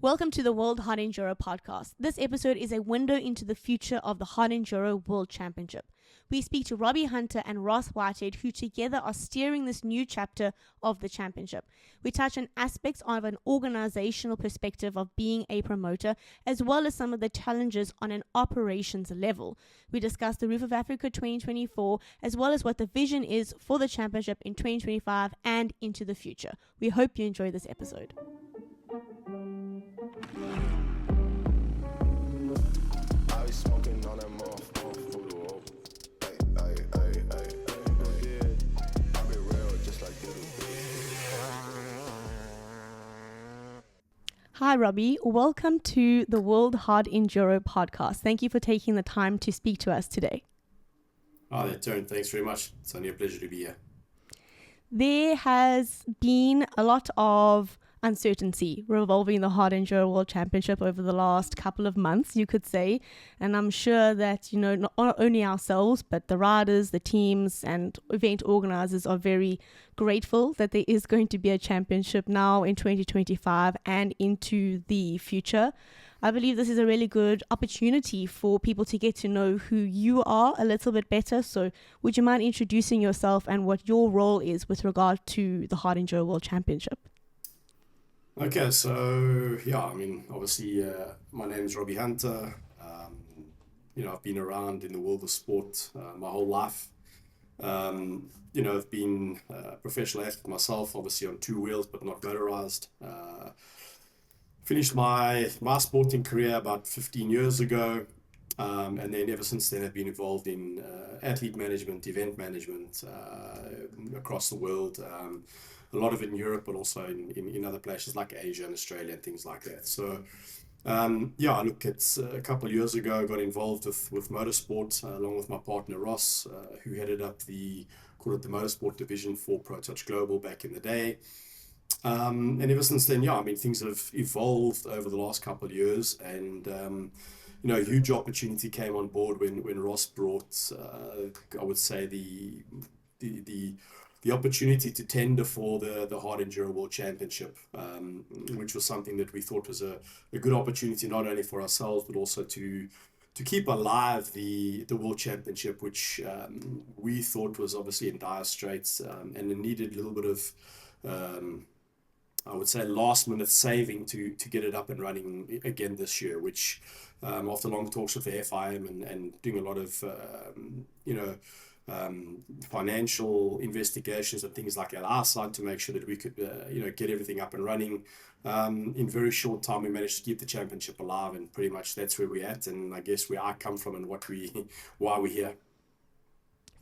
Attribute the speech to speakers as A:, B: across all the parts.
A: Welcome to the World Hard Enduro podcast. This episode is a window into the future of the Hard Enduro World Championship. We speak to Robbie Hunter and Ross Whitehead, who together are steering this new chapter of the championship. We touch on aspects of an organizational perspective of being a promoter, as well as some of the challenges on an operations level. We discuss the Roof of Africa 2024, as well as what the vision is for the championship in 2025 and into the future. We hope you enjoy this episode. Hi, Robbie. Welcome to the World Hard Enduro podcast. Thank you for taking the time to speak to us today.
B: Oh, there, Tone. Thanks very much. It's only a pleasure to be here.
A: There has been a lot of uncertainty revolving the Hard Enduro World Championship over the last couple of months, you could say. And I'm sure that, not only ourselves, but the riders, the teams and event organizers are very grateful that there is going to be a championship now in 2025 and into the future. I believe this is a really good opportunity for people to get to know who you are a little bit better. So would you mind introducing yourself and what your role is with regard to the Hard Enduro World Championship?
B: Okay, so obviously my name is Robbie Hunter. I've been around in the world of sport my whole life. I've been a professional athlete myself, obviously on two wheels, but not motorized. Finished my sporting career about 15 years ago. And then ever since then I've been involved in athlete management, event management across the world. A lot of it in Europe, but also in other places like Asia and Australia and things like that. So, it's a couple of years ago, I got involved with Motorsport along with my partner Ross, who headed up the Motorsport division for ProTouch Global back in the day. And ever since then, things have evolved over the last couple of years, and a huge opportunity came on board when Ross brought, I would say the opportunity to tender for the Hard Enduro World Championship, which was something that we thought was a good opportunity, not only for ourselves, but also to keep alive the World Championship, which we thought was obviously in dire straits, and it needed a little bit of, I would say, last minute saving to get it up and running again this year, which after long talks with the FIM and doing a lot of, financial investigations and things like that our side to make sure that we could get everything up and running in very short time. We managed to keep the championship alive, and pretty much that's where we're at, and I guess where I come from and why we're here.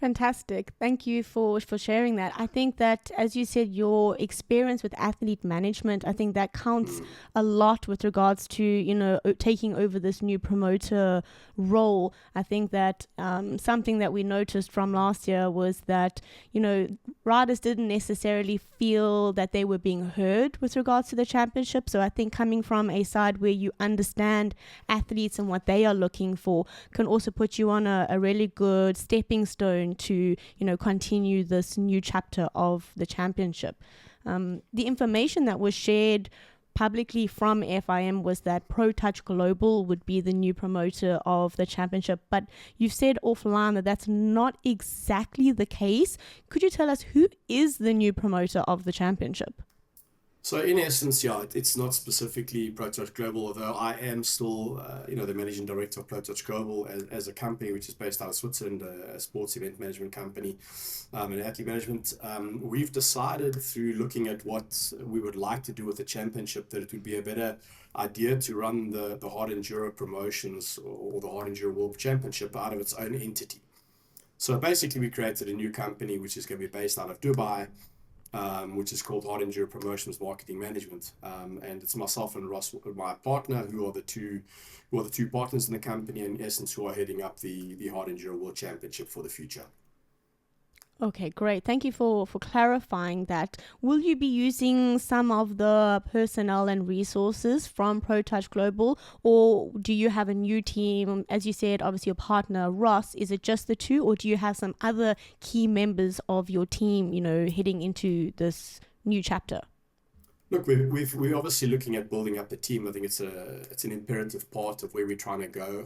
A: Fantastic. Thank you for sharing that. I think that, as you said, your experience with athlete management, I think that counts a lot with regards to, taking over this new promoter role. I think that something that we noticed from last year was that, riders didn't necessarily feel that they were being heard with regards to the championship. So I think coming from a side where you understand athletes and what they are looking for can also put you on a really good stepping stone to continue this new chapter of the championship. The information that was shared publicly from FIM was that ProTouch Global would be the new promoter of the championship, but you've said offline that that's not exactly the case. Could you tell us who is the new promoter of the championship?
B: So in essence, it's not specifically ProTouch Global, although I am still, the managing director of ProTouch Global as a company which is based out of Switzerland, a sports event management company, and athlete management. We've decided through looking at what we would like to do with the championship that it would be a better idea to run the Hard Enduro promotions or the Hard Enduro World Championship out of its own entity. So basically we created a new company which is going to be based out of Dubai, which is called Hard Enduro Promotions Marketing Management, and it's myself and Ross, my partner, who are the two partners in the company, in essence, who are heading up the Hard Enduro World Championship for the future.
A: Okay, great. Thank you for clarifying that. Will you be using some of the personnel and resources from ProTouch Global, or do you have a new team? As you said, obviously your partner, Ross, is it just the two, or do you have some other key members of your team, heading into this new chapter?
B: Look, we're obviously looking at building up the team. I think it's an imperative part of where we're trying to go.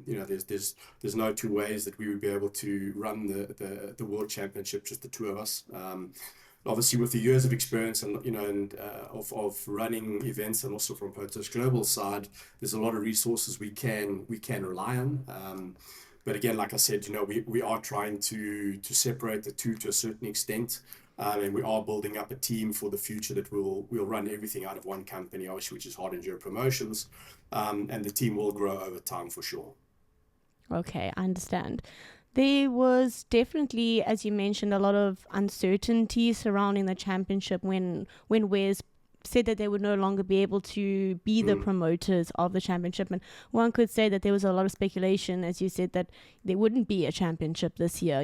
B: There's no two ways that we would be able to run the World Championship, just the two of us. Obviously, with the years of experience of running events, and also from Protos Global side, there's a lot of resources we can rely on. But again, like I said, we are trying to separate the two to a certain extent. And we are building up a team for the future that we'll run everything out of one company, obviously, which is Hard Enduro Promotions. And the team will grow over time for sure.
A: Okay, I understand. There was definitely, as you mentioned, a lot of uncertainty surrounding the championship when Wes said that they would no longer be able to be the promoters of the championship. And one could say that there was a lot of speculation, as you said, that there wouldn't be a championship this year,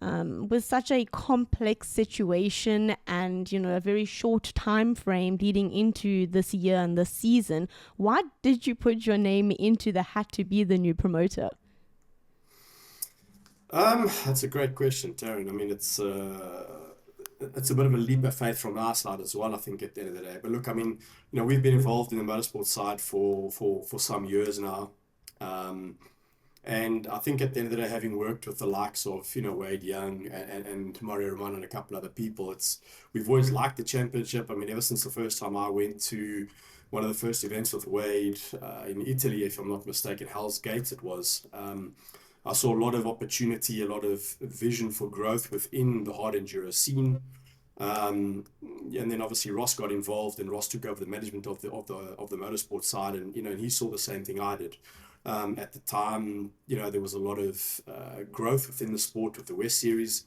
A: with such a complex situation and, a very short time frame leading into this year and this season. Why did you put your name into the hat to be the new promoter?
B: That's a great question, Taryn. I mean, it's a bit of a leap of faith from our side as well, I think, at the end of the day. But look, I mean, we've been involved in the motorsport side for some years now. And I think at the end of the day, having worked with the likes of, Wade Young and Mario Romano and a couple other people, we've always liked the championship. I mean, ever since the first time I went to one of the first events with Wade in Italy, if I'm not mistaken, Hell's Gates it was. I saw a lot of opportunity, a lot of vision for growth within the hard enduro scene. And then obviously Ross got involved, and Ross took over the management of the motorsport side, and and he saw the same thing I did. At the time, there was a lot of growth within the sport with the West Series,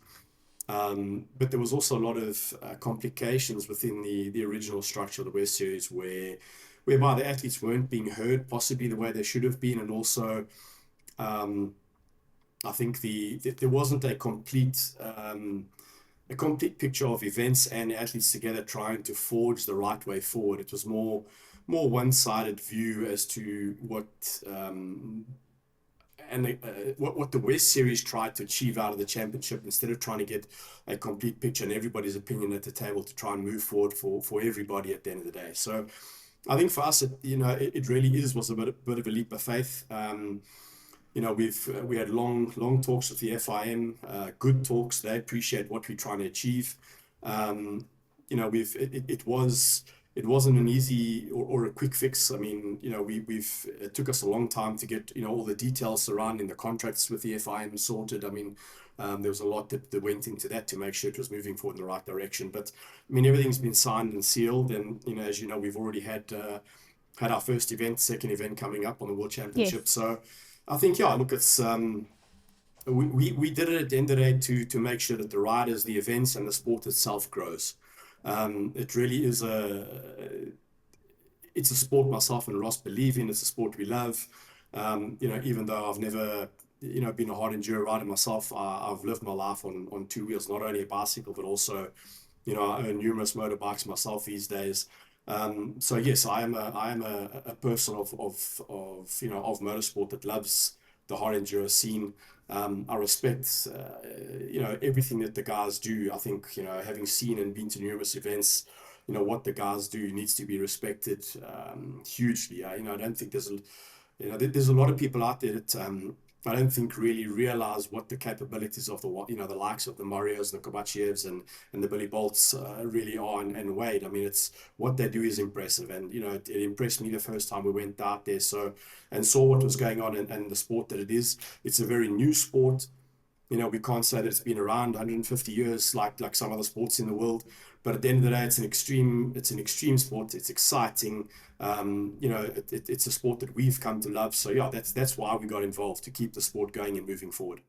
B: but there was also a lot of complications within the original structure of the West Series, whereby the athletes weren't being heard possibly the way they should have been, and also I think there wasn't a complete picture of events and athletes together trying to forge the right way forward. It was more one-sided view as to what what the West Series tried to achieve out of the championship, instead of trying to get a complete picture and everybody's opinion at the table to try and move forward for everybody at the end of the day. So I think for us, it really was a bit of a leap of faith. We had long talks with the FIM, good talks. They appreciate what we're trying to achieve. It wasn't an easy or a quick fix. I mean, it took us a long time to get all the details surrounding the contracts with the FIM sorted. I mean, there was a lot that went into that to make sure it was moving forward in the right direction. But I mean, everything's been signed and sealed, and as we've already had our first event, second event coming up on the World Championship. Yes. So I think, look, it's we did it at the end of the day to make sure that the riders, the events, and the sport itself grows. It really is it's a sport myself and Ross believe in. It's a sport we love. Even though I've never been a hard enduro rider myself, I've lived my life on two wheels, not only a bicycle but also I own numerous motorbikes myself these days. So yes, I am a person of motorsport that loves the hard enduro scene. I respect everything that the guys do. I think having seen and been to numerous events, what the guys do needs to be respected hugely. I don't think there's a lot of people out there that I don't think really realize what the capabilities of the likes of the Marios and the Kovačevs and the Billy Bolts really are, and Wade. I mean, it's what they do is impressive, and it impressed me the first time we went out there and saw what was going on and the sport that it is. It's a very new sport. We can't say that it's been around 150 years like some other sports in the world, but at the end of the day, it's an extreme sport. It's exciting. It's a sport that we've come to love. So yeah, that's why we got involved, to keep the sport going and moving forward.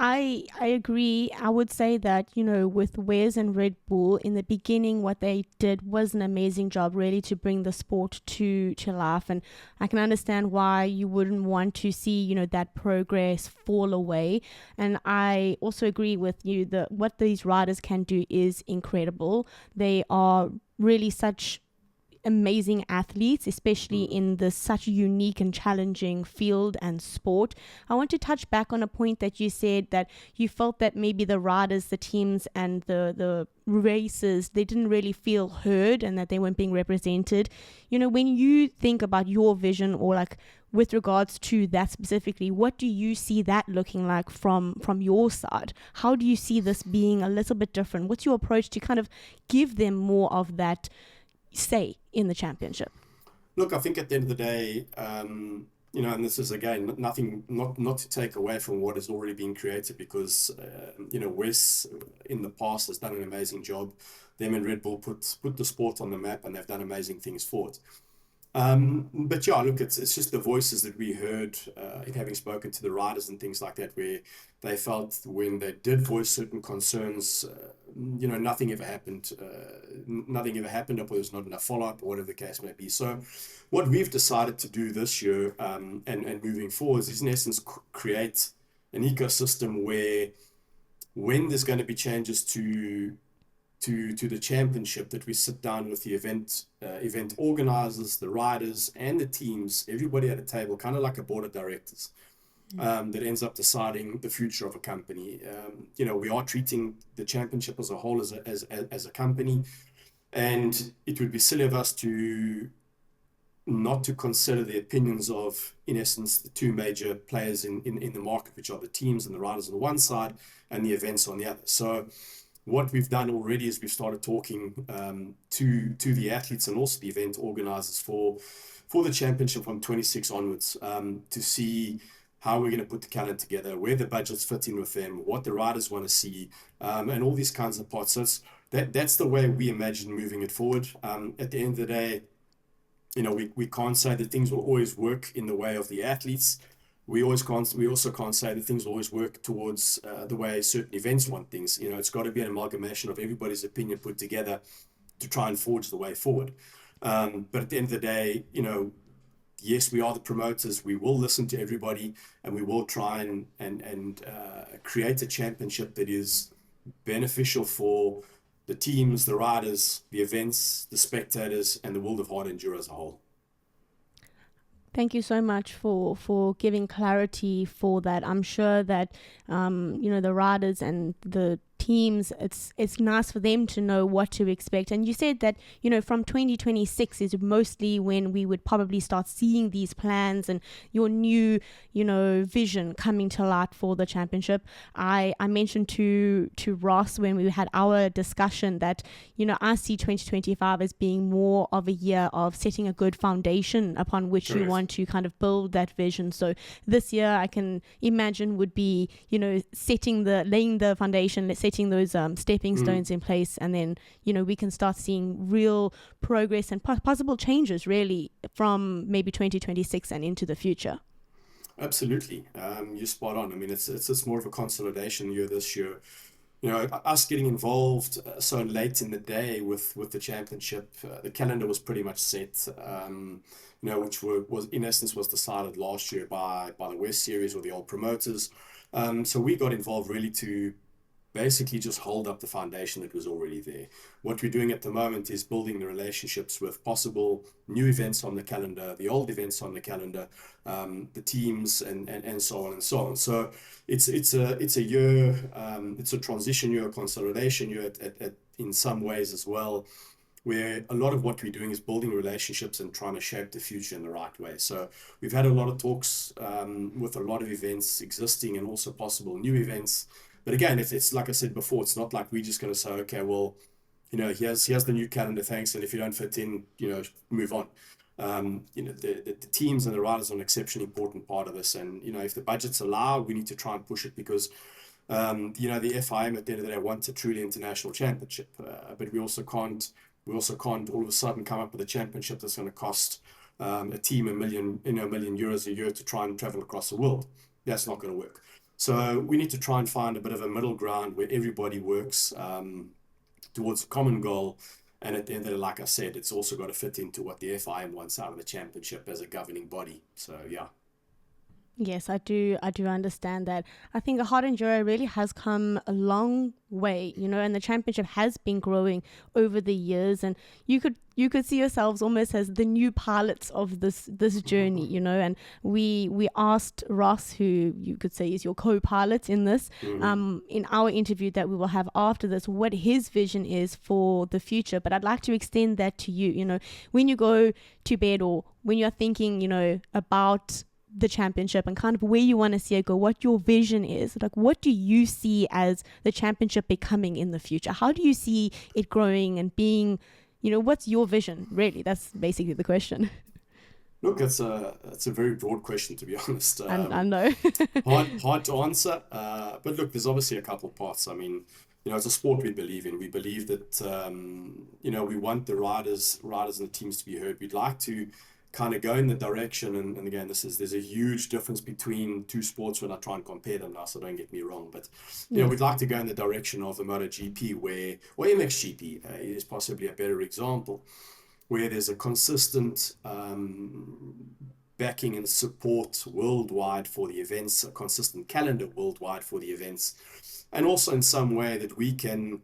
A: I agree. I would say that, with Wes and Red Bull in the beginning, what they did was an amazing job, really, to bring the sport to life. And I can understand why you wouldn't want to see, that progress fall away. And I also agree with you that what these riders can do is incredible. They are really such amazing athletes, especially in this such unique and challenging field and sport. I want to touch back on a point that you said, that you felt that maybe the riders, the teams, and the races, they didn't really feel heard and that they weren't being represented. When you think about your vision, or like with regards to that specifically, what do you see that looking like from your side? How do you see this being a little bit different? What's your approach to kind of give them more of that say in the championship?
B: Look, I think at the end of the day, and this is again nothing, not to take away from what has already been created, because Wes in the past has done an amazing job. Them and Red Bull put the sport on the map, and they've done amazing things for it. But yeah, look, it's just the voices that we heard in having spoken to the riders and things like that, where they felt when they did voice certain concerns, nothing ever happened. Nothing ever happened, or there's not enough follow-up, or whatever the case may be. So what we've decided to do this year, and moving forward, is in essence create an ecosystem where, when there's going to be changes to the championship, that we sit down with the event organizers, the riders, and the teams, everybody at a table, kind of like a board of directors, that ends up deciding the future of a company. We are treating the championship as a whole as a company, and it would be silly of us not to consider the opinions of, in essence, the two major players in the market, which are the teams and the riders on the one side, and the events on the other. So what we've done already is we've started talking to the athletes and also the event organizers for the championship from 26 onwards, to see how we're going to put the calendar together, where the budgets fit in with them, what the riders want to see, and all these kinds of parts. So that's the way we imagine moving it forward. At the end of the day, we can't say that things will always work in the way of the athletes. We also can't say that things will always work towards the way certain events want things. It's got to be an amalgamation of everybody's opinion put together to try and forge the way forward. But at the end of the day, yes, we are the promoters. We will listen to everybody, and we will try and create a championship that is beneficial for the teams, the riders, the events, the spectators, and the world of hard enduro as a whole.
A: Thank you so much for giving clarity for that. I'm sure that the riders and the teams, it's nice for them to know what to expect. And you said that from 2026 is mostly when we would probably start seeing these plans and your new vision coming to light for the championship. I mentioned to Ross when we had our discussion that I see 2025 as being more of a year of setting a good foundation upon which you want to kind of build that vision. So this year I can imagine would be laying the foundation, setting those stepping stones in place, and then we can start seeing real progress and possible changes really from maybe 2026 and into the future.
B: Absolutely. You're spot on. I mean, it's more of a consolidation year this year. Us getting involved so late in the day with the championship, the calendar was pretty much set, which was in essence was decided last year by the West Series or the old promoters. So we got involved really to basically just hold up the foundation that was already there. What we're doing at the moment is building the relationships with possible new events on the calendar, the old events on the calendar, the teams, and so on and so on. So it's a year, it's a transition year, a consolidation year in some ways as well, where a lot of what we're doing is building relationships and trying to shape the future in the right way. So we've had a lot of talks with a lot of events existing and also possible new events. But again, it's like I said before, it's not like we're just going to say, okay, well, here's the new calendar, thanks, and if you don't fit in, move on. The teams and the riders are an exceptionally important part of this, and if the budgets allow, we need to try and push it, because the FIM at the end of the day wants a truly international championship, but we also can't all of a sudden come up with a championship that's going to cost a team $1 million euros a year to try and travel across the world. That's not going to work. So we need to try and find a bit of a middle ground where everybody works towards a common goal. And at the end of the day, like I said, it's also got to fit into what the FIM wants out of the championship as a governing body. So, yeah.
A: Yes, I do understand that. I think a Hard Enduro really has come a long way, you know, and the championship has been growing over the years, and you could see yourselves almost as the new pilots of this journey, you know. And we asked Ross, who you could say is your co-pilot in this, in our interview that we will have after this, what his vision is for the future. But I'd like to extend that to you. You know, when you go to bed or when you're thinking, you know, about the championship and kind of where you want to see it go, what your vision is, like what do you see as the championship becoming in the future? How do you see it growing and being, you know, what's your vision really? That's basically the question.
B: Look, it's a very broad question, to be honest.
A: I know.
B: Hard to answer. But look, there's obviously a couple parts. I mean, you know, it's a sport we believe in. We believe that you know, we want the riders and the teams to be heard. We'd like to kind of go in the direction, and again, there's a huge difference between two sports when I try and compare them now, so don't get me wrong. But you know, we'd like to go in the direction of the MotoGP, or MXGP is possibly a better example, where there's a consistent backing and support worldwide for the events, a consistent calendar worldwide for the events, and also in some way that we can,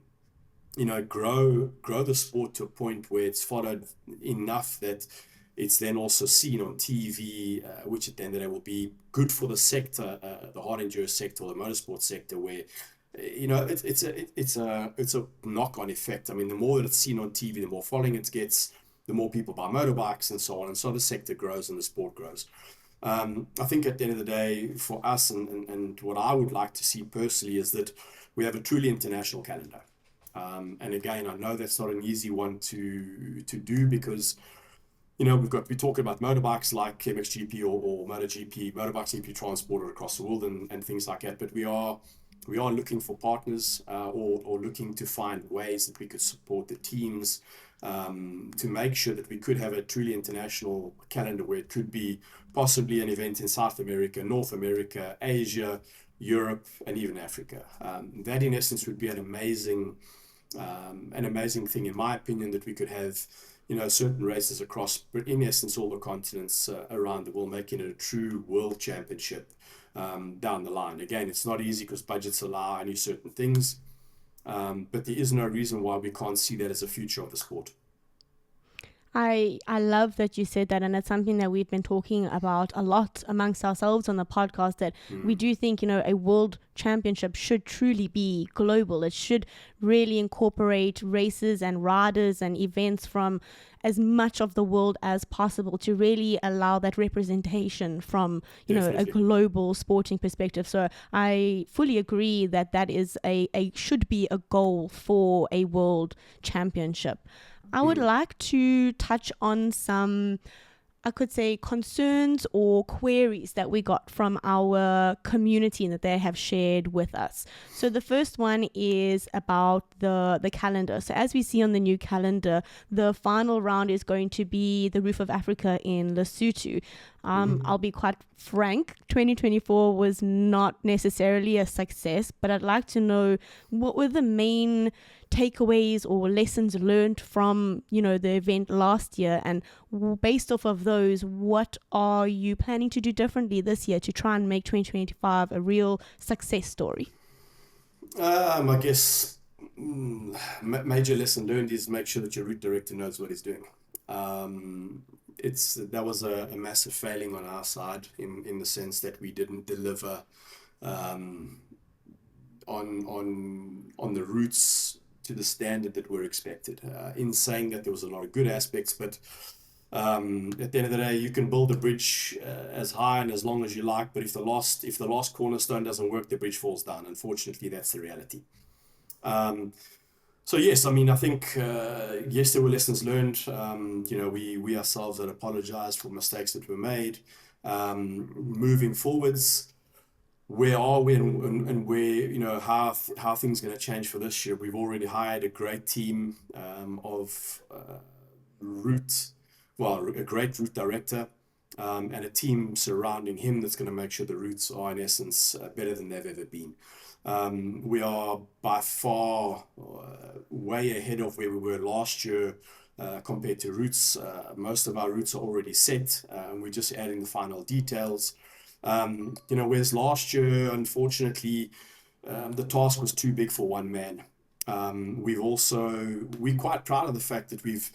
B: you know, grow the sport to a point where it's followed enough that it's then also seen on TV, which at the end of the day will be good for the sector, the hard enduro sector, or the motorsport sector, where you know, it's a knock-on effect. I mean, the more that it's seen on TV, the more following it gets, the more people buy motorbikes and so on, and so the sector grows and the sport grows. I think at the end of the day, for us, and what I would like to see personally, is that we have a truly international calendar. And again, I know that's not an easy one to do, because you know, we're talking about motorbikes like MXGP or MotoGP, motorbikes need to be transported across the world and things like that. But we are looking for partners, or looking to find ways that we could support the teams, to make sure that we could have a truly international calendar, where it could be possibly an event in South America, North America, Asia, Europe, and even Africa. That in essence would be an amazing thing, in my opinion, that we could have, you know, certain races across, but in essence, all the continents around the world, making it a true world championship down the line. Again, it's not easy because budgets allow only certain things, but there is no reason why we can't see that as a future of the sport.
A: I love that you said that, and it's something that we've been talking about a lot amongst ourselves on the podcast, that we do think, you know, a world championship should truly be global. It should really incorporate races and riders and events from as much of the world as possible, to really allow that representation from, you know, a global sporting perspective. So I fully agree that that is a should be a goal for a world championship. I would like to touch on some, I could say, concerns or queries that we got from our community and that they have shared with us. So the first one is about the calendar. So as we see on the new calendar, the final round is going to be the Roof of Africa in Lesotho. I'll be quite frank, 2024 was not necessarily a success, but I'd like to know, what were the main takeaways or lessons learned from, you know, the event last year, and based off of those, what are you planning to do differently this year to try and make 2025 a real success story?
B: I guess major lesson learned is make sure that your route director knows what he's doing. That was a massive failing on our side, in the sense that we didn't deliver on the routes to the standard that were expected. In saying that, there was a lot of good aspects, but at the end of the day, you can build a bridge as high and as long as you like, but if the last cornerstone doesn't work, the bridge falls down. Unfortunately, that's the reality. So yes, I mean, I think yes, there were lessons learned. You know, we ourselves had apologized for mistakes that were made. Moving forwards, where are we, and where, you know, how things going to change for this year? We've already hired a great team of a great route director, and a team surrounding him that's going to make sure the routes are, in essence, better than they've ever been. We are by far way ahead of where we were last year compared to routes. Most of our routes are already set, and we're just adding the final details. Whereas last year, unfortunately, the task was too big for one man. We're quite proud of the fact that we've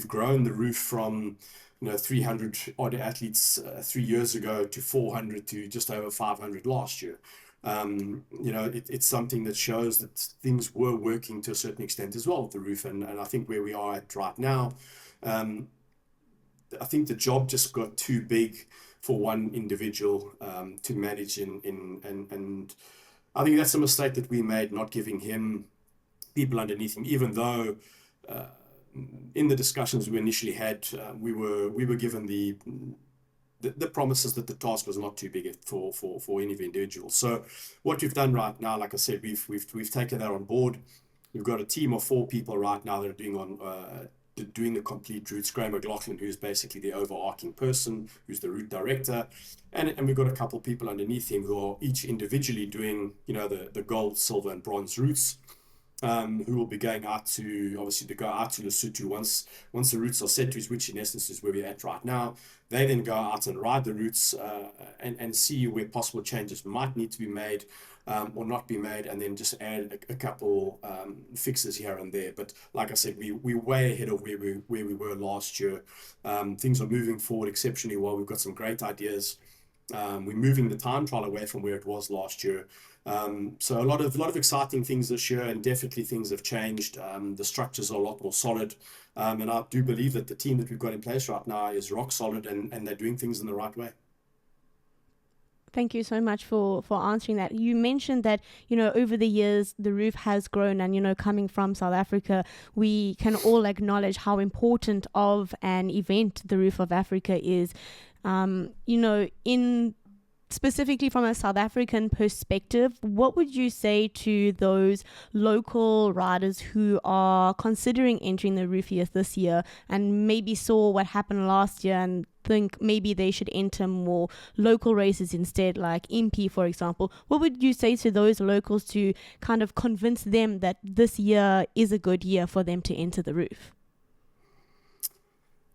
B: grown the roof from 300 odd athletes 3 years ago to 400 to just over 500 last year. It's something that shows that things were working to a certain extent as well with the roof, and I think where we are at right now, I think the job just got too big for one individual to manage and I think that's a mistake that we made, not giving him people underneath him, even though in the discussions we initially had, we were given the promises that the task was not too big for any of the individuals. So what we've done right now, like I said, we've taken that on board. We've got a team of 4 people right now that are doing the complete routes. Graham McLaughlin, who's basically the overarching person, who's the route director, and we've got a couple of people underneath him who are each individually doing the gold, silver, and bronze routes. Who will be going out to Lesotho once the routes are set to, which in essence is where we're at right now. They then go out and ride the routes and see where possible changes might need to be made or not be made, and then just add a couple fixes here and there. But like I said, we're way ahead of where we were last year. Things are moving forward exceptionally well. We've got some great ideas. We're moving the time trial away from where it was last year. So a lot of exciting things this year, and definitely things have changed. The structures are a lot more solid, and I do believe that the team that we've got in place right now is rock solid, and they're doing things in the right way.
A: Thank you so much for answering that. You mentioned that, over the years, the roof has grown, and, coming from South Africa, we can all acknowledge how important of an event the Roof of Africa is. In specifically from a South African perspective, what would you say to those local riders who are considering entering the Roofiest this year and maybe saw what happened last year and think maybe they should enter more local races instead, like MP, for example? What would you say to those locals to kind of convince them that this year is a good year for them to enter the Roof?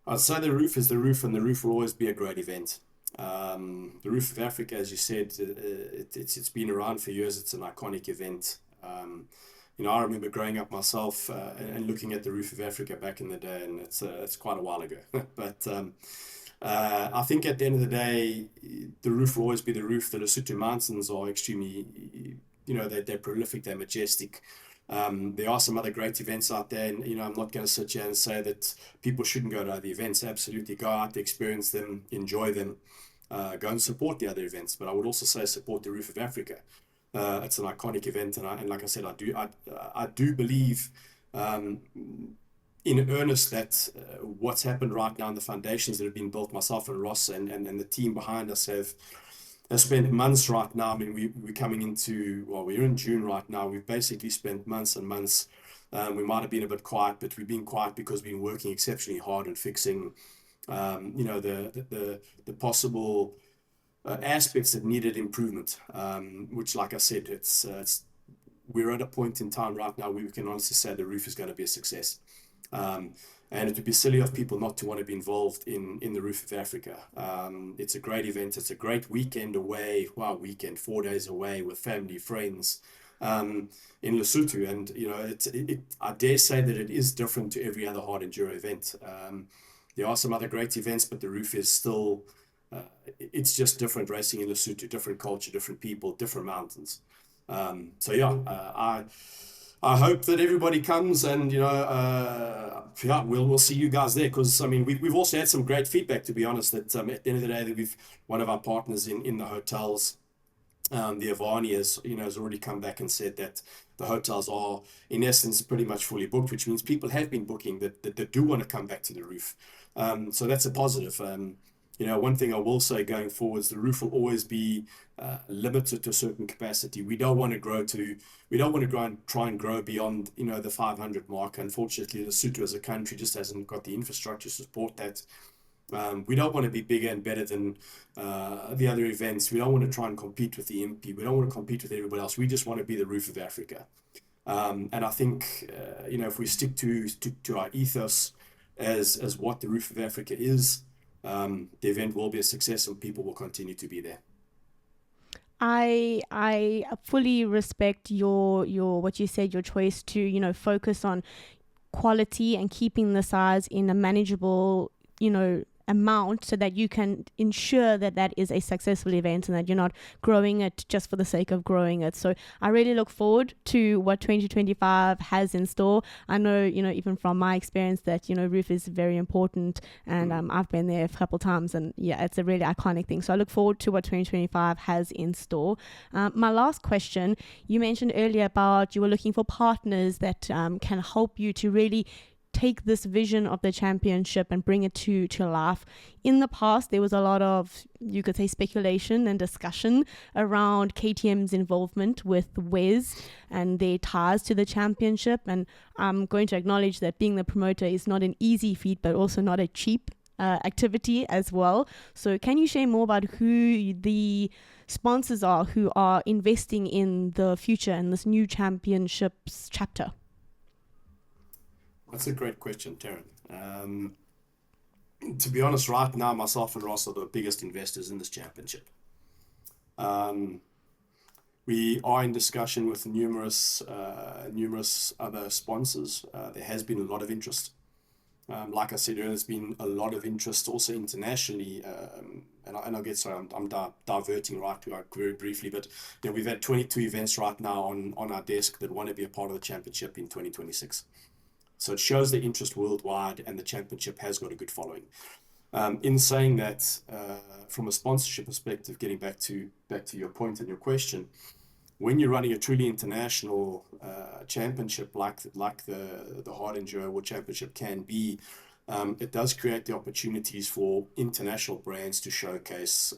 B: I'd say the Roof is the Roof, and the Roof will always be a great event. The Roof of Africa, as you said, it's been around for years. It's an iconic event. I remember growing up myself and looking at the Roof of Africa back in the day, and it's quite a while ago. But I think at the end of the day, the Roof will always be the Roof. The Lesotho Mountains are extremely, they're prolific, they're majestic. There are some other great events out there, and I'm not going to sit here and say that people shouldn't go to other events. Absolutely, go out, experience them, enjoy them, go and support the other events. But I would also say support the Roof of Africa. It's an iconic event, and like I said, I do believe in earnest that what's happened right now, and the foundations that have been built, myself and Ross and the team behind us have spent months right now. I mean, we're in June right now. We've basically spent months and months. We might have been a bit quiet, but we've been quiet because we've been working exceptionally hard and fixing, the possible aspects that needed improvement. Which, like I said, we're at a point in time right now where we can honestly say the Roof is going to be a success. And it would be silly of people not to want to be involved in the Roof of Africa. It's a great event. It's a great weekend away. 4 days away with family, friends, in Lesotho. And, I dare say that it is different to every other hard enduro event. There are some other great events, but the Roof is still, it's just different racing in Lesotho, different culture, different people, different mountains. I hope that everybody comes, and we'll see you guys there, because I mean we've also had some great feedback, to be honest, that at the end of the day, that one of our partners in the hotels, the Avani, has already come back and said that the hotels are in essence pretty much fully booked, which means people have been booking that do want to come back to the Roof. So that's a positive. One thing I will say going forwards, the Roof will always be limited to a certain capacity. We don't want to try and grow beyond the 500 mark. Unfortunately, Lesotho as a country just hasn't got the infrastructure to support that. We don't want to be bigger and better than the other events. We don't want to try and compete with the MP. We don't want to compete with everybody else. We just want to be the Roof of Africa. And I think if we stick to our ethos as what the Roof of Africa is, the event will be a success, and people will continue to be there.
A: I fully respect your what you said, your choice to, you know, focus on quality and keeping the size in a manageable, you know, amount, so that you can ensure that that is a successful event and that you're not growing it just for the sake of growing it. So I really look forward to what 2025 has in store. I know, you know, even from my experience that, you know, roof is very important, and I've been there a couple times, and yeah, it's a really iconic thing. So I look forward to what 2025 has in store. My last question, you mentioned earlier about you were looking for partners that can help you to really take this vision of the championship and bring it to life. In the past, there was a lot of, you could say, speculation and discussion around KTM's involvement with WES and their ties to the championship. And I'm going to acknowledge that being the promoter is not an easy feat, but also not a cheap activity as well. So can you share more about who the sponsors are who are investing in the future and this new championships chapter?
B: That's a great question, Taryn. To be honest, right now, myself and Ross are the biggest investors in this championship. We are in discussion with numerous other sponsors. There has been a lot of interest. Like I said earlier, there's been a lot of interest also internationally. And I'll get, sorry, I'm diverting right to very briefly, but you know, we've had 22 events right now on our desk that want to be a part of the championship in 2026. So it shows the interest worldwide, and the championship has got a good following. In saying that, from a sponsorship perspective, getting back to your point and your question, when you're running a truly international championship like the Hard Enduro World Championship can be, it does create the opportunities for international brands to showcase,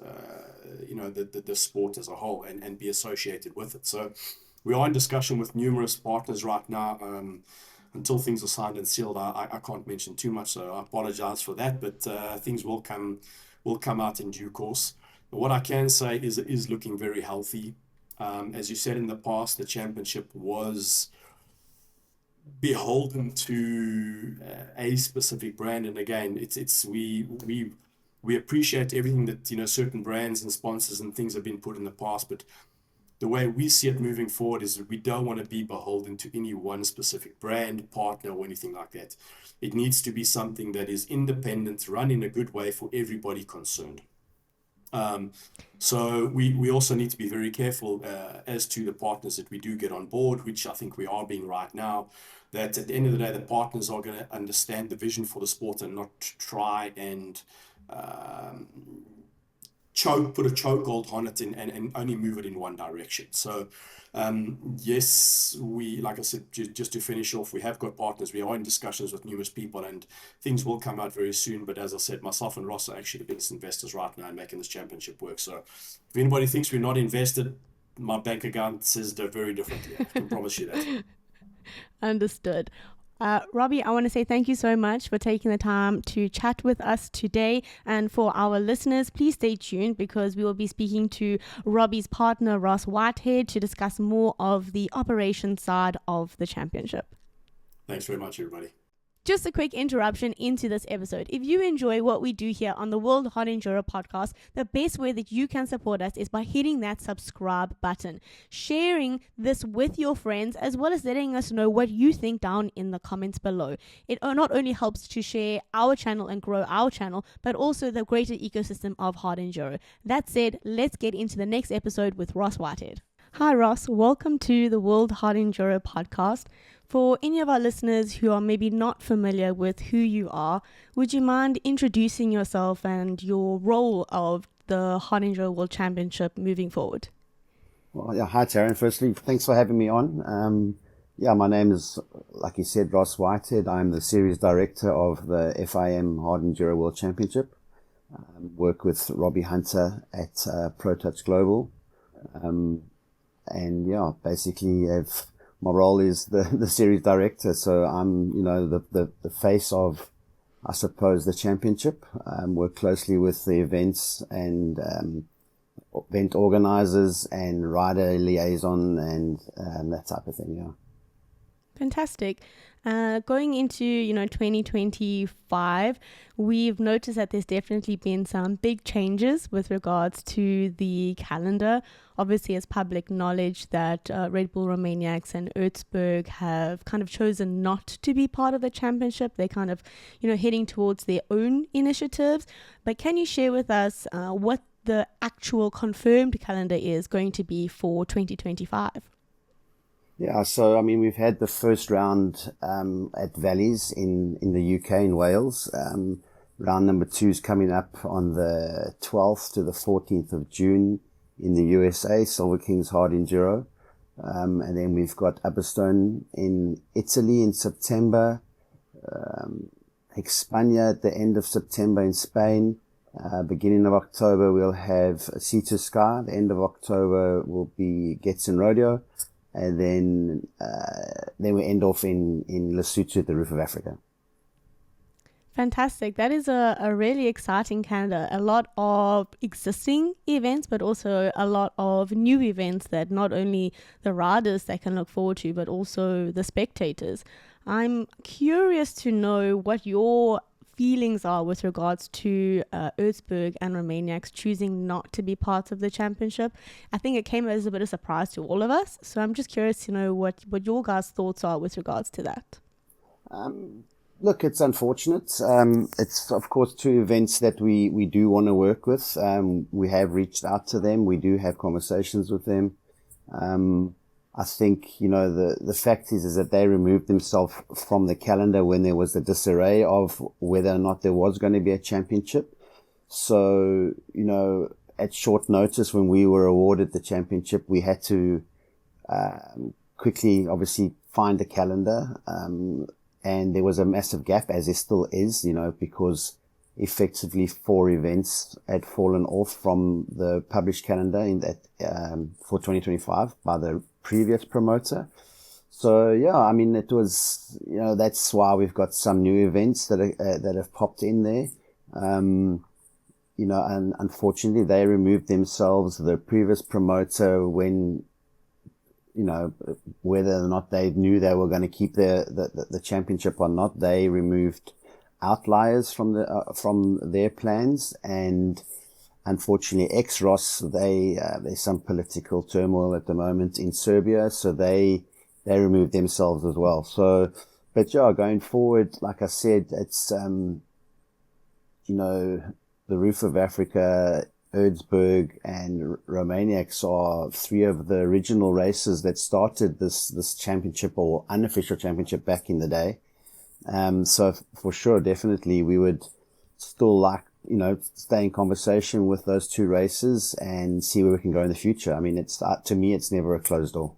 B: you know, the sport as a whole and be associated with it. So we are in discussion with numerous partners right now. Until things are signed and sealed, I can't mention too much, so I apologize for that, but things will come out in due course. But what I can say is it is looking very healthy. As you said in the past, the championship was beholden to a specific brand, and again, we appreciate everything that, you know, certain brands and sponsors and things have been put in the past, but the way we see it moving forward is that we don't want to be beholden to any one specific brand, partner, or anything like that. It needs to be something that is independent, run in a good way for everybody concerned. So we also need to be very careful as to the partners that we do get on board, which I think we are being right now, that at the end of the day, the partners are going to understand the vision for the sport and not try and put a chokehold on it and only move it in one direction. So yes, we, like I said, just to finish off, we have got partners. We are in discussions with numerous people, and things will come out very soon. But as I said, myself and Ross are actually the biggest investors right now in making this championship work. So if anybody thinks we're not invested, my bank account says they're very differently. I can promise you that.
A: Understood. Robbie, I want to say thank you so much for taking the time to chat with us today. And for our listeners, please stay tuned, because we will be speaking to Robbie's partner, Ross Whitehead, to discuss more of the operation side of the championship.
B: Thanks very much, everybody.
A: Just a quick interruption into this episode. If you enjoy what we do here on the World Hard Enduro podcast, the best way that you can support us is by hitting that subscribe button, sharing this with your friends, as well as letting us know what you think down in the comments below. It not only helps to share our channel and grow our channel, but also the greater ecosystem of Hard Enduro. That said, let's get into the next episode with Ross Whitehead. Hi Ross, welcome to the World Hard Enduro podcast. For any of our listeners who are maybe not familiar with who you are, would you mind introducing yourself and your role of the Hard Enduro World Championship moving forward?
C: Well, yeah, hi Taryn. Firstly, thanks for having me on. My name is, like you said, Ross Whitehead. I'm the series director of the FIM Hard Enduro World Championship. Work with Robbie Hunter at ProTouch Global. Basically my role is the series director, so I'm, the face of, I suppose, the championship. Work closely with the events and event organizers and rider liaison and that type of thing. Yeah.
A: Fantastic. Going into, 2025, we've noticed that there's definitely been some big changes with regards to the calendar. Obviously, it's public knowledge that Red Bull Romanaics and Erzberg have kind of chosen not to be part of the championship. They're kind of, heading towards their own initiatives. But can you share with us what the actual confirmed calendar is going to be for 2025?
C: Yeah, so I mean, we've had the first round at Valleys in the UK, in Wales. Round number 2 is coming up on the 12th to the 14th of June in the USA, Silver Kings Hard Enduro. And then we've got Upperstone in Italy in September, Hispania at the end of September in Spain. Beginning of October, we'll have Sea Sky. The end of October will be Getson Rodeo. And then we end off in Lesotho at the Roof of Africa.
A: Fantastic. That is a really exciting calendar. A lot of existing events, but also a lot of new events that not only the riders they can look forward to, but also the spectators. I'm curious to know what your feelings are with regards to Erzberg and Romanaics choosing not to be part of the championship. I think it came as a bit of a surprise to all of us. So I'm just curious to know what your guys' thoughts are with regards to that.
C: Look, it's unfortunate. It's, of course, 2 events that we do want to work with. We have reached out to them. We do have conversations with them. I think, the fact is that they removed themselves from the calendar when there was the disarray of whether or not there was going to be a championship. So, at short notice, when we were awarded the championship, we had to quickly, obviously, find a calendar. And there was a massive gap, as there still is, because effectively 4 events had fallen off from the published calendar for 2025 by the previous promoter. So yeah, I mean, it was, that's why we've got some new events that have popped in there. And unfortunately they removed themselves, the previous promoter, when, whether or not they knew they were going to keep the championship or not, they removed outliers from their plans. And unfortunately, ex-Ross, there's some political turmoil at the moment in Serbia, so they removed themselves as well. So, but yeah, going forward, like I said, it's, the Roof of Africa, Erzberg and Romanaics are 3 of the original races that started this championship or unofficial championship back in the day. So for sure, definitely, we would still like, stay in conversation with those 2 races and see where we can go in the future. I mean, to me, it's never a closed door.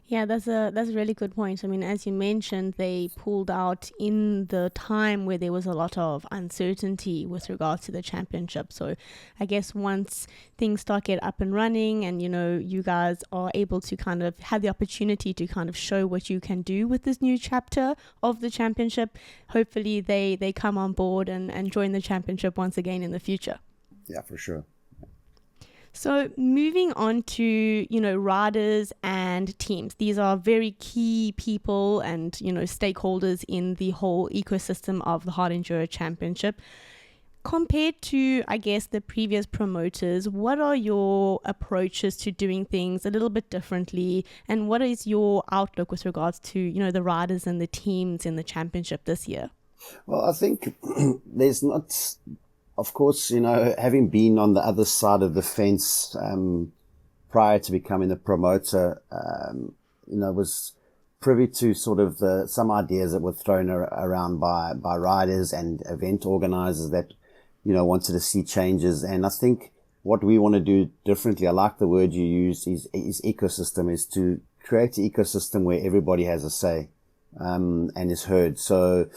A: Yeah, that's a really good point. I mean, as you mentioned, they pulled out in the time where there was a lot of uncertainty with regards to the championship. So I guess once things start get up and running and, you guys are able to kind of have the opportunity to kind of show what you can do with this new chapter of the championship, hopefully they come on board and join the championship once again in the future.
C: Yeah, for sure.
A: So moving on to, riders and teams. These are very key people and, stakeholders in the whole ecosystem of the Hard Enduro Championship. Compared to, I guess, the previous promoters, what are your approaches to doing things a little bit differently? And what is your outlook with regards to, the riders and the teams in the championship this year?
C: Well, I think there's not... Of course, having been on the other side of the fence prior to becoming the promoter, was privy to sort of some ideas that were thrown around by riders and event organizers that, wanted to see changes. And I think what we want to do differently, I like the word you used, is ecosystem, is to create an ecosystem where everybody has a say and is heard. So,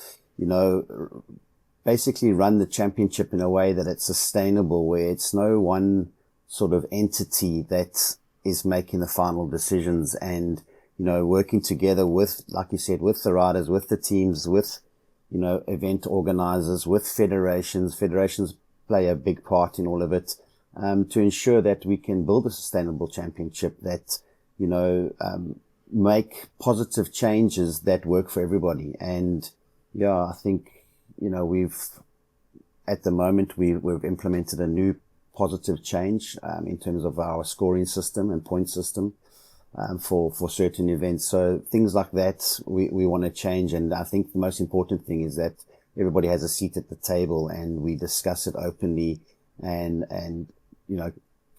C: basically run the championship in a way that it's sustainable, where it's no one sort of entity that is making the final decisions, and, working together with, like you said, with the riders, with the teams, with, event organizers, with federations. Federations play a big part in all of it, to ensure that we can build a sustainable championship that, make positive changes that work for everybody. And yeah, I think, at the moment, we've implemented a new positive change, in terms of our scoring system and point system, for certain events. So things like that, we want to change. And I think the most important thing is that everybody has a seat at the table and we discuss it openly and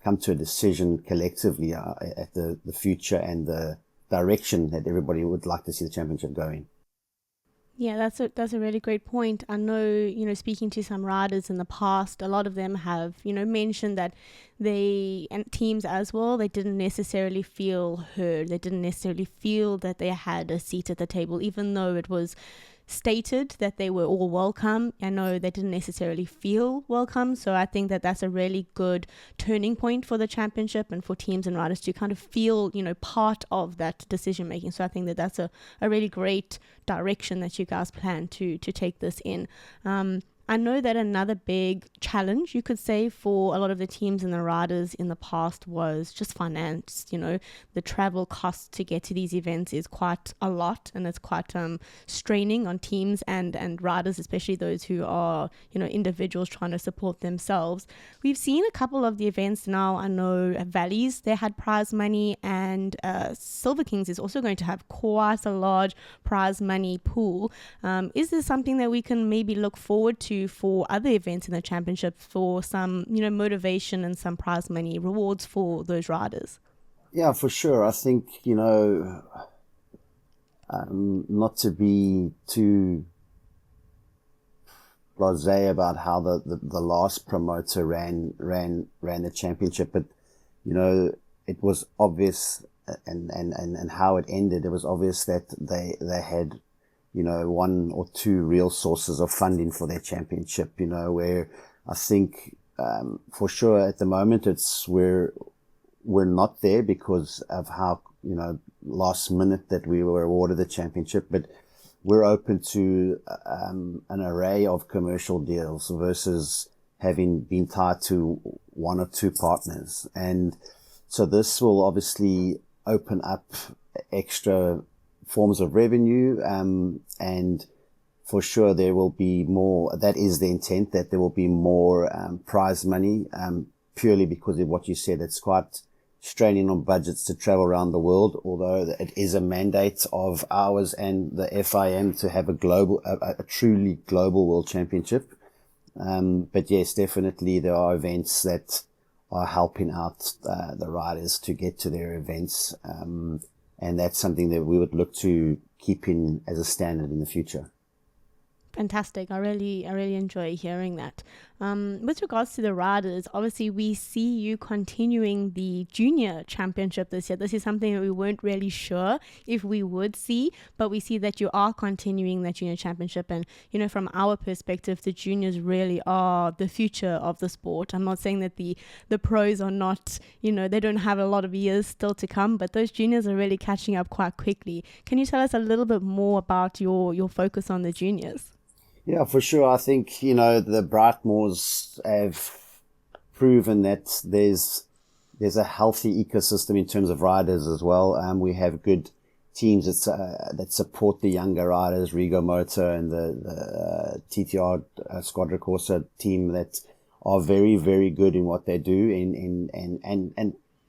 C: come to a decision collectively at the future and the direction that everybody would like to see the championship going.
A: Yeah, that's a really great point. I know, speaking to some riders in the past, a lot of them have, mentioned that they, and teams as well, they didn't necessarily feel heard. They didn't necessarily feel that they had a seat at the table, even though it was stated that they were all welcome. I know they didn't necessarily feel welcome. So I think that that's a really good turning point for the championship and for teams and riders to kind of feel, part of that decision making. So I think that that's a really great direction that you guys plan to take this in. I know that another big challenge, you could say, for a lot of the teams and the riders in the past was just finance. The travel cost to get to these events is quite a lot, and it's quite straining on teams and riders, especially those who are, individuals trying to support themselves. We've seen a couple of the events now. I know Valleys, they had prize money, and Silver Kings is also going to have quite a large prize money pool. Is this something that we can maybe look forward to for other events in the championship, for some, motivation and some prize money rewards for those riders?
C: Yeah, for sure. I think, not to be too blasé about how the last promoter ran the championship, but, it was obvious and how it ended. It was obvious that they had, one or two real sources of funding for their championship, where I think, for sure at the moment we're not there because of how, last minute that we were awarded the championship, but we're open to, an array of commercial deals versus having been tied to one or two partners. And so this will obviously open up extra forms of revenue, and for sure there will be more. That is the intent, that there will be more prize money, purely because of what you said. It's quite straining on budgets to travel around the world, although it is a mandate of ours and the FIM to have a truly global world championship. But yes, definitely there are events that are helping out the riders to get to their events. And that's something that we would look to keep in as a standard in the future.
A: Fantastic. I really enjoy hearing that. With regards to the riders, obviously we see you continuing the junior championship this year. This is something that we weren't really sure if we would see, but we see that you are continuing that junior championship. And, from our perspective, the juniors really are the future of the sport. I'm not saying that the pros are not, they don't have a lot of years still to come, but those juniors are really catching up quite quickly. Can you tell us a little bit more about your focus on the juniors?
C: Yeah, for sure. I think, the Brightmoors have proven that there's a healthy ecosystem in terms of riders as well. We have good teams that support the younger riders, Rigo Motor and the TTR Squadra Corsa team that are very, very good in what they do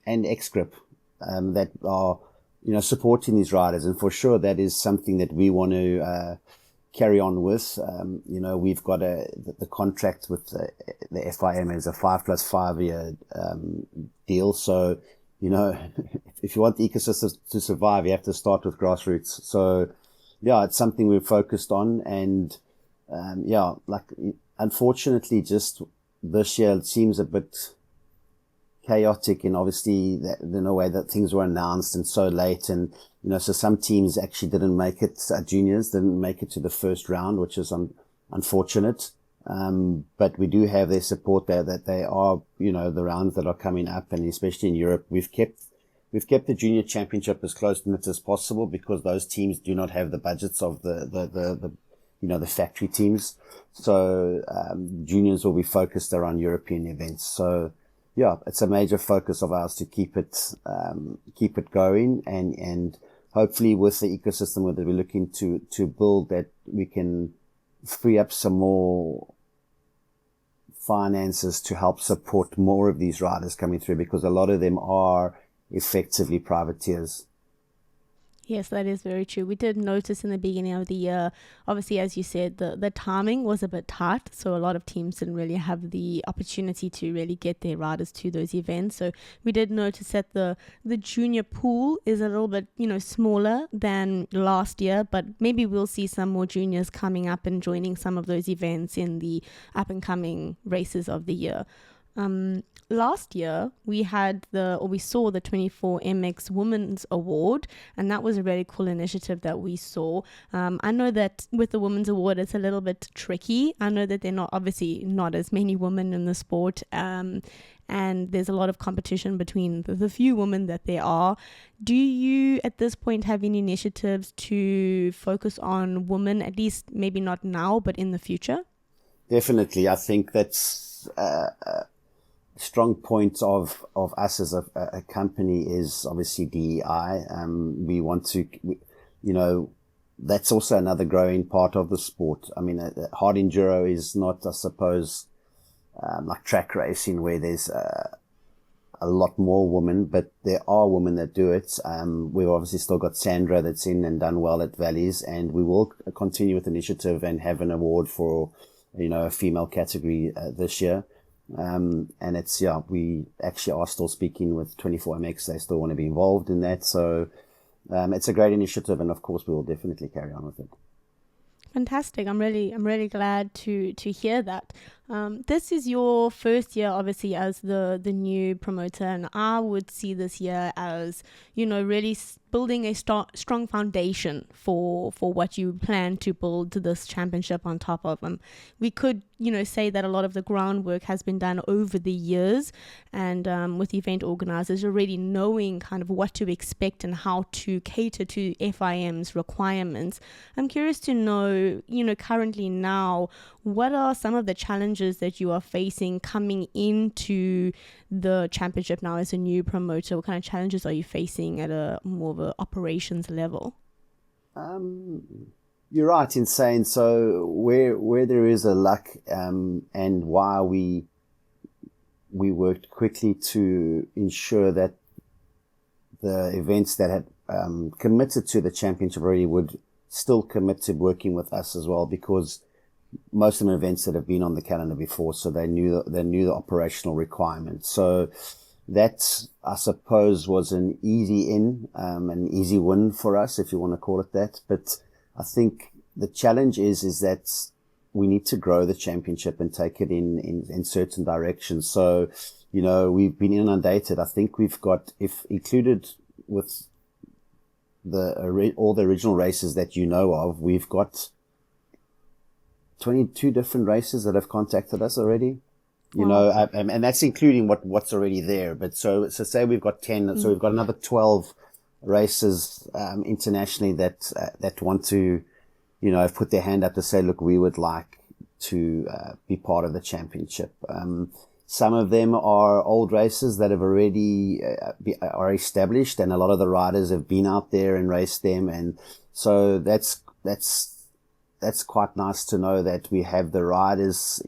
C: and X-Grip, that are, supporting these riders. And for sure, that is something that we want to, carry on with. We've got the contract with the FIM is a 5+5 year deal. So, if you want the ecosystem to survive, you have to start with grassroots. So, yeah, it's something we're focused on. And, unfortunately, just this year, it seems a bit chaotic, and obviously the way that things were announced and so late, and so some teams actually didn't make it, juniors didn't make it to the first round, which is unfortunate, but we do have their support there, that they are, the rounds that are coming up, and especially in Europe, we've kept the junior championship as close to it as possible, because those teams do not have the budgets of the factory teams. So juniors will be focused around European events. So yeah, it's a major focus of ours to keep it going, and hopefully with the ecosystem that we're looking to build, that we can free up some more finances to help support more of these riders coming through, because a lot of them are effectively privateers.
A: Yes, that is very true. We did notice in the beginning of the year, obviously, as you said, the timing was a bit tight. So a lot of teams didn't really have the opportunity to really get their riders to those events. So we did notice that the junior pool is a little bit, smaller than last year, but maybe we'll see some more juniors coming up and joining some of those events in the up and coming races of the year. Last year we saw the 24MX Women's Award, and that was a really cool initiative that we saw. I know that with the Women's Award it's a little bit tricky. I know that they're not as many women in the sport, and there's a lot of competition between the few women that there are. Do you at this point have any initiatives to focus on women, at least maybe not now but in the future?
C: Definitely. I think that's strong point of us as a company is obviously DEI. We want to, that's also another growing part of the sport. I mean, hard enduro is not, I suppose, like track racing where there's a lot more women, but there are women that do it. We've obviously still got Sandra that's in and done well at Valleys, and we will continue with the initiative and have an award for, a female category this year. And we actually are still speaking with 24MX. They still want to be involved in that. So, it's a great initiative, and of course we will definitely carry on with it.
A: Fantastic. I'm really glad to hear that. This is your first year, obviously, as the new promoter, and I would see this year as, really building a strong foundation for what you plan to build this championship on top of. We could, say that a lot of the groundwork has been done over the years, and with event organizers already knowing kind of what to expect and how to cater to FIM's requirements. I'm curious to know, currently now, what are some of the challenges that you are facing coming into the championship now as a new promoter? What kind of challenges are you facing at a more of a operations level?
C: You're right in saying so. Where there is a luck, and why we worked quickly to ensure that the events that had committed to the championship already would still commit to working with us as well, because most of them are events that have been on the calendar before, so they knew the operational requirements. So that, I suppose, was an easy an easy win for us, if you want to call it that. But I think the challenge is that we need to grow the championship and take it in certain directions. So, we've been inundated. I think we've got, if included with all the original races that you know of, we've got 22 different races that have contacted us already.
A: Wow.
C: And that's including what's already there. But so say we've got 10, so we've got another 12 races internationally that want to, have put their hand up to say, look, we would like to be part of the championship. Some of them are old races that have already are established, and a lot of the riders have been out there and raced them, and so that's quite nice to know that we have the riders,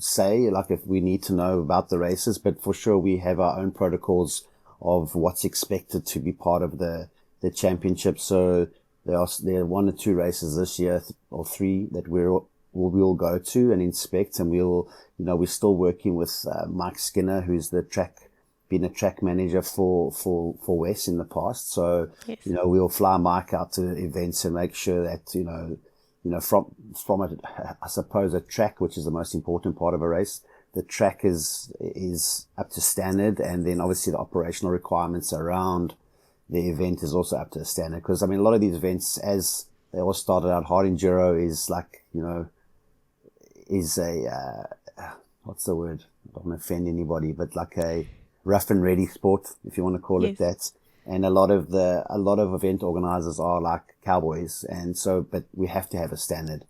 C: say, like, if we need to know about the races, but for sure we have our own protocols of what's expected to be part of the championship. So there are 1 or 2 races this year, or 3, that we'll go to and inspect, and we're still working with Mike Skinner, who's been a track manager for Wes in the past. So,
A: Yes.
C: We'll fly Mike out to events and make sure that, from I suppose a track, which is the most important part of a race, the track is up to standard, and then obviously the operational requirements around the event is also up to standard. Because a lot of these events, as they all started out, hard enduro is like, is a what's the word? I don't want to offend anybody, but like a rough and ready sport, if you want to call it that. And a lot of event organizers are like cowboys, and so, but we have to have a standard.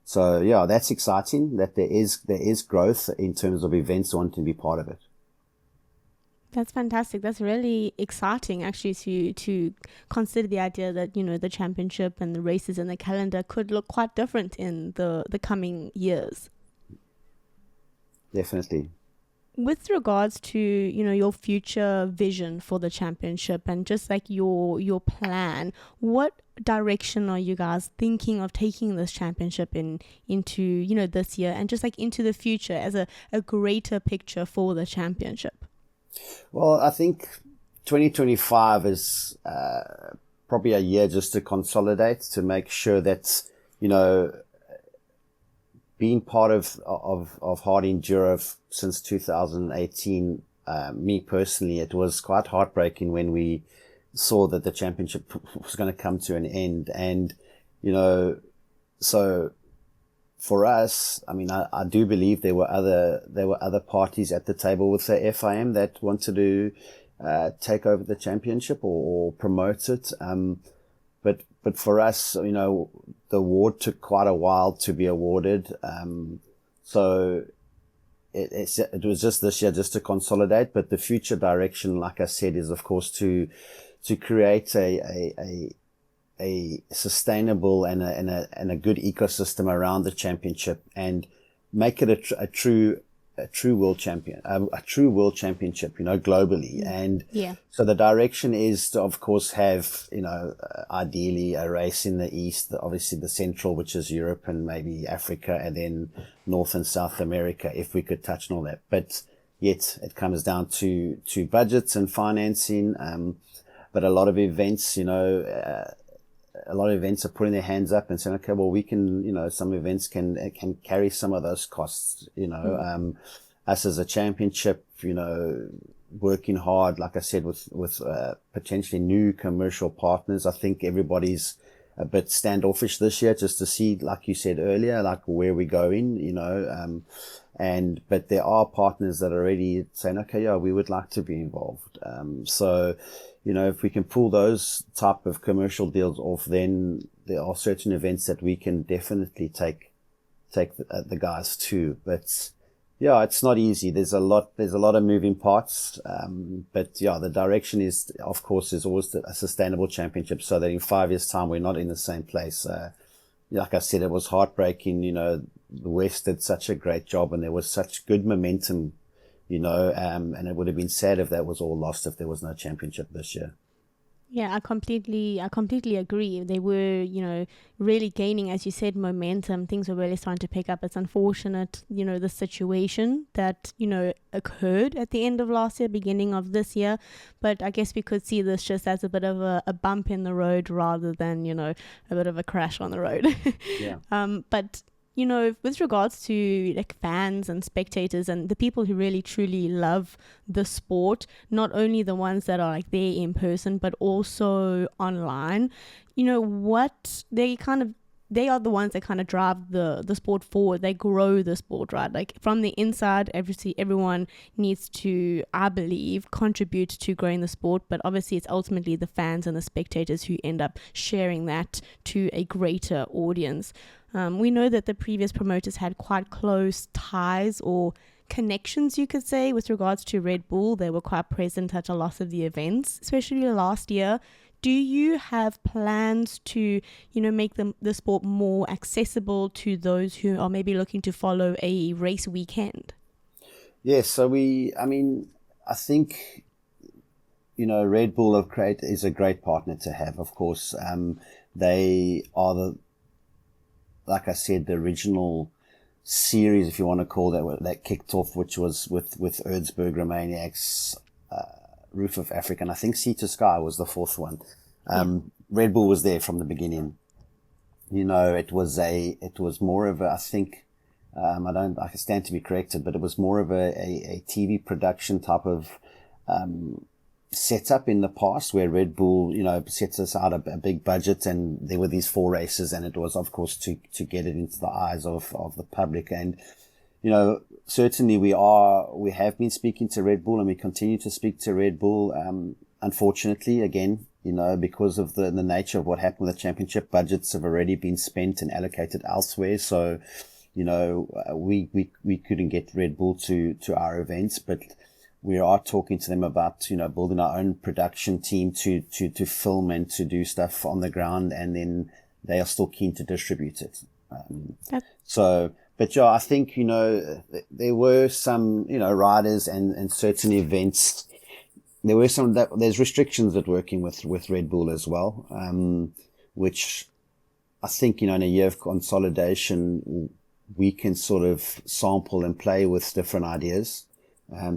C: So yeah, that's exciting that there is growth in terms of events wanting to be part of it.
A: That's fantastic. That's really exciting, actually, to consider the idea that, you know, the championship and the races in the calendar could look quite different in the coming years.
C: Definitely.
A: With regards to, you know, your future vision for the championship and just like your plan, what direction are you guys thinking of taking this championship into, you know, this year and just like into the future as a greater picture for the championship?
C: Well, I think 2025 is probably a year just to consolidate, to make sure that, you know, being part of Hard Enduro since 2018, me personally, it was quite heartbreaking when we saw that the championship was going to come to an end. And, you know, so for us, I mean, I do believe there were other parties at the table with the FIM that wanted to take over the championship or promote it. But for us, you know, the award took quite a while to be awarded. So it was just this year just to consolidate. But the future direction, like I said, is of course to create a sustainable and a good ecosystem around the championship and make it a true world championship, you know, globally. And so the direction is to, of course, have, you know, ideally a race in the east, obviously the central, which is Europe and maybe Africa, and then North and South America, if we could touch on all that. But yet it comes down to budgets and financing. But a lot of events, you know, are putting their hands up and saying, okay, well, we can, you know, some events can carry some of those costs, you know. Us as a championship, you know, working hard, like I said, with potentially new commercial partners. I think everybody's a bit standoffish this year just to see, like you said earlier, like where we're going, you know. But there are partners that are already saying, okay, yeah, we would like to be involved. So, you know, if we can pull those type of commercial deals off, then there are certain events that we can definitely take the guys to. But yeah, it's not easy. There's a lot of moving parts. But yeah, the direction is, of course, is always a sustainable championship, so that in 5 years' time we're not in the same place. Like I said, it was heartbreaking. You know, the West did such a great job, and there was such good momentum. You know, and it would have been sad if that was all lost if there was no championship this year.
A: Yeah, I completely agree. They were, you know, really gaining, as you said, momentum. Things were really starting to pick up. It's unfortunate, you know, the situation that, you know, occurred at the end of last year, beginning of this year. But I guess we could see this just as a bit of a bump in the road rather than, you know, a bit of a crash on the road.
C: Yeah.
A: But you know, with regards to like fans and spectators and the people who really truly love the sport, not only the ones that are like there in person, but also online, you know, they are the ones that kind of drive the sport forward. They grow the sport, right? Like from the inside, everyone needs to, I believe, contribute to growing the sport. But obviously, it's ultimately the fans and the spectators who end up sharing that to a greater audience. We know that the previous promoters had quite close ties or connections, you could say, with regards to Red Bull. They were quite present at a lot of the events, especially last year. Do you have plans to, you know, make the sport more accessible to those who are maybe looking to follow a race weekend?
C: Yes, so I think, you know, Red Bull is a great partner to have, of course. They are like I said, the original series, if you want to call that kicked off, which was with Erzberg, Romanaics, Roof of Africa, and I think Sea to Sky was the fourth one. Red Bull was there from the beginning. You know, it was more of a, I think, I can stand to be corrected, but it was more of a TV production type of setup in the past, where Red Bull, you know, sets us out a big budget, and there were these 4 races, and it was, of course, to get it into the eyes of the public. And, you know, certainly we have been speaking to Red Bull, and we continue to speak to Red Bull. Unfortunately, again, you know, because of the nature of what happened with the championship, budgets have already been spent and allocated elsewhere. So, you know, we couldn't get Red Bull to our events, but we are talking to them about, building our own production team to film and to do stuff on the ground, and then they are still keen to distribute it. But yeah, I think, there were some, riders and certain events. There were there's restrictions at working with Red Bull as well, which I think, in a year of consolidation, we can sort of sample and play with different ideas,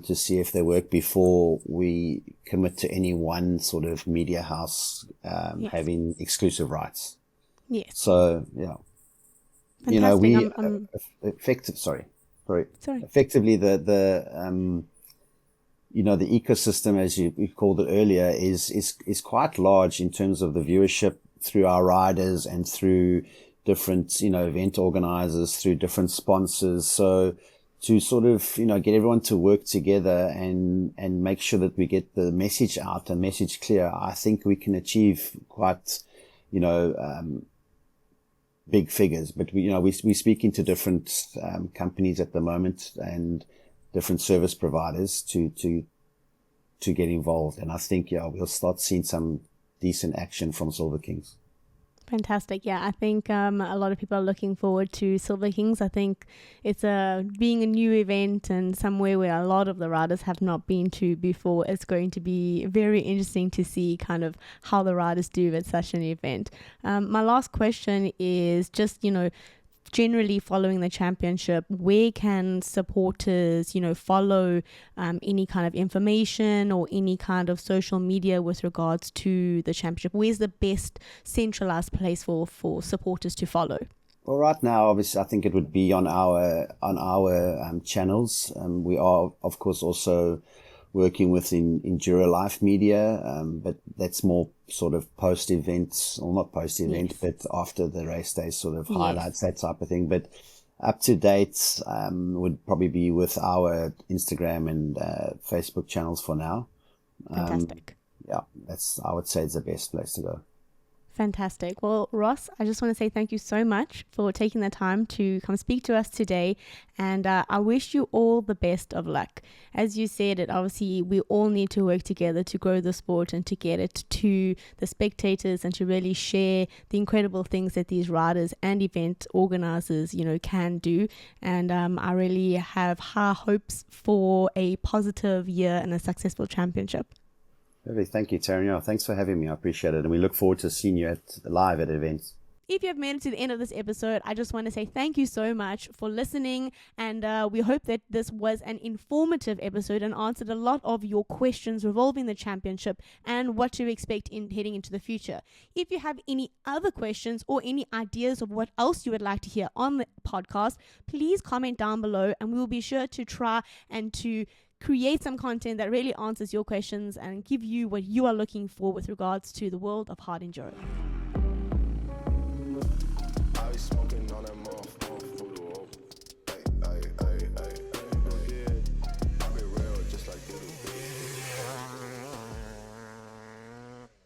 C: to see if they work before we commit to any one sort of media house, having exclusive rights.
A: Yes.
C: So, yeah.
A: Fantastic.
C: Effectively the ecosystem, as you called it earlier, is quite large in terms of the viewership through our riders and through different, event organizers, through different sponsors. So to sort of, get everyone to work together and make sure that we get the message out and message clear, I think we can achieve quite, big figures. But we're speaking to different companies at the moment and different service providers to get involved. And I think, we'll start seeing some decent action from Silver Kings.
A: Fantastic. Yeah, I think a lot of people are looking forward to Silver Kings. I think it's being a new event and somewhere where a lot of the riders have not been to before. It's going to be very interesting to see kind of how the riders do at such an event. My last question is just, generally following the championship, where can supporters, follow any kind of information or any kind of social media with regards to the championship? Where's the best centralized place for supporters to follow?
C: Well, right now, obviously, I think it would be on our channels. We are, of course, also working with Enduro Life Media, but that's more sort of post-event, or not post-event, but after the race day sort of highlights, that type of thing. But up to date would probably be with our Instagram and Facebook channels for now.
A: Fantastic.
C: I would say it's the best place to go.
A: Fantastic. Well, Ross, I just want to say thank you so much for taking the time to come speak to us today. And I wish you all the best of luck. As you said, obviously we all need to work together to grow the sport and to get it to the spectators and to really share the incredible things that these riders and event organizers, can do. And I really have high hopes for a positive year and a successful championship.
C: Thank you, Taryn. Thanks for having me. I appreciate it. And we look forward to seeing you live at events.
A: If you have made it to the end of this episode, I just want to say thank you so much for listening. And we hope that this was an informative episode and answered a lot of your questions revolving the championship and what to expect in heading into the future. If you have any other questions or any ideas of what else you would like to hear on the podcast, please comment down below and we will be sure to try and to create some content that really answers your questions and give you what you are looking for with regards to the world of hard enduro.